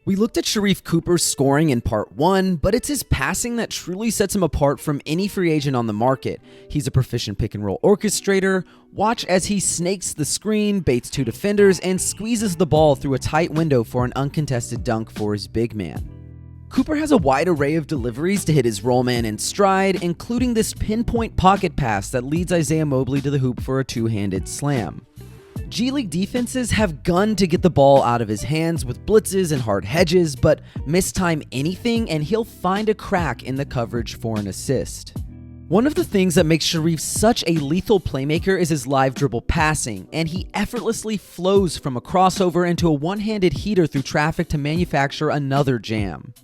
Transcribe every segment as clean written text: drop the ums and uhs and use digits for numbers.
We looked at Sharife Cooper's scoring in part 1, but it's his passing that truly sets him apart from any free agent on the market. He's a proficient pick-and-roll orchestrator. Watch as he snakes the screen, baits 2 defenders, and squeezes the ball through a tight window for an uncontested dunk for his big man. Cooper has a wide array of deliveries to hit his roll man in stride, including this pinpoint pocket pass that leads Isaiah Mobley to the hoop for a two-handed slam. G League defenses have gunned to get the ball out of his hands with blitzes and hard hedges, but mistime anything and he'll find a crack in the coverage for an assist. One of the things that makes Sharife such a lethal playmaker is his live dribble passing, and he effortlessly flows from a crossover into a one-handed heater through traffic to manufacture another jam.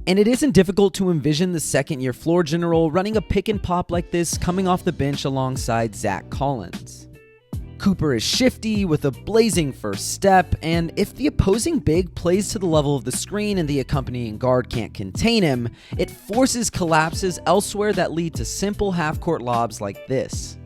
And it isn't difficult to envision the second-year floor general running a pick and pop like this coming off the bench alongside Zach Collins. Cooper is shifty with a blazing first step, and if the opposing big plays to the level of the screen and the accompanying guard can't contain him, it forces collapses elsewhere that lead to simple half-court lobs like this.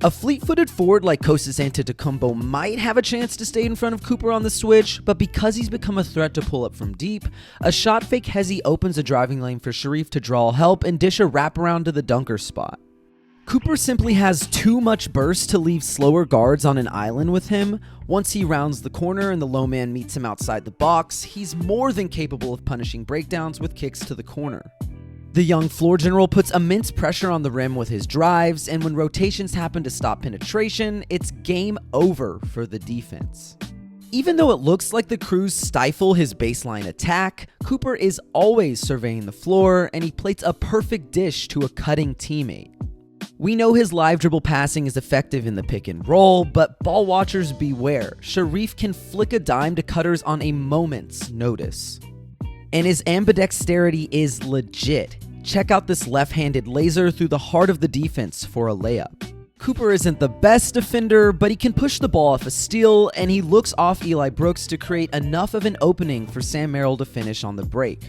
A fleet-footed forward like Kostas Antetokounmpo might have a chance to stay in front of Cooper on the switch, but because he's become a threat to pull up from deep, a shot fake hezi opens a driving lane for Sharife to draw help and dish a wraparound to the dunker spot. Cooper simply has too much burst to leave slower guards on an island with him. Once he rounds the corner and the low man meets him outside the box, he's more than capable of punishing breakdowns with kicks to the corner. The young floor general puts immense pressure on the rim with his drives, and when rotations happen to stop penetration, it's game over for the defense. Even though it looks like the crews stifle his baseline attack, Cooper is always surveying the floor, and he plates a perfect dish to a cutting teammate. We know his live dribble passing is effective in the pick and roll, but ball watchers beware. Sharife can flick a dime to cutters on a moment's notice. And his ambidexterity is legit. Check out this left-handed laser through the heart of the defense for a layup. Cooper isn't the best defender, but he can push the ball off a steal, and he looks off Eli Brooks to create enough of an opening for Sam Merrill to finish on the break.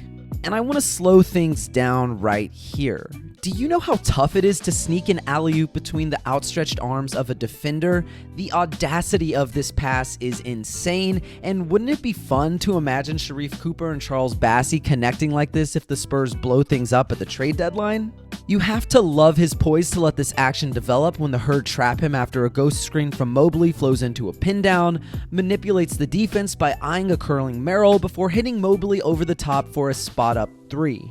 And I want to slow things down right here. Do you know how tough it is to sneak an alley-oop between the outstretched arms of a defender? The audacity of this pass is insane, and wouldn't it be fun to imagine Sharife Cooper and Charles Bassey connecting like this if the Spurs blow things up at the trade deadline? You have to love his poise to let this action develop when the Herd trap him after a ghost screen from Mobley flows into a pin down, manipulates the defense by eyeing a curling Merrill before hitting Mobley over the top for a spot-up 3.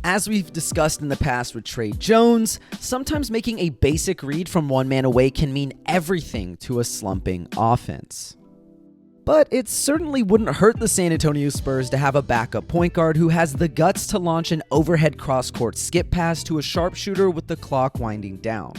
As we've discussed in the past with Trey Jones, sometimes making a basic read from one man away can mean everything to a slumping offense. But it certainly wouldn't hurt the San Antonio Spurs to have a backup point guard who has the guts to launch an overhead cross-court skip pass to a sharpshooter with the clock winding down.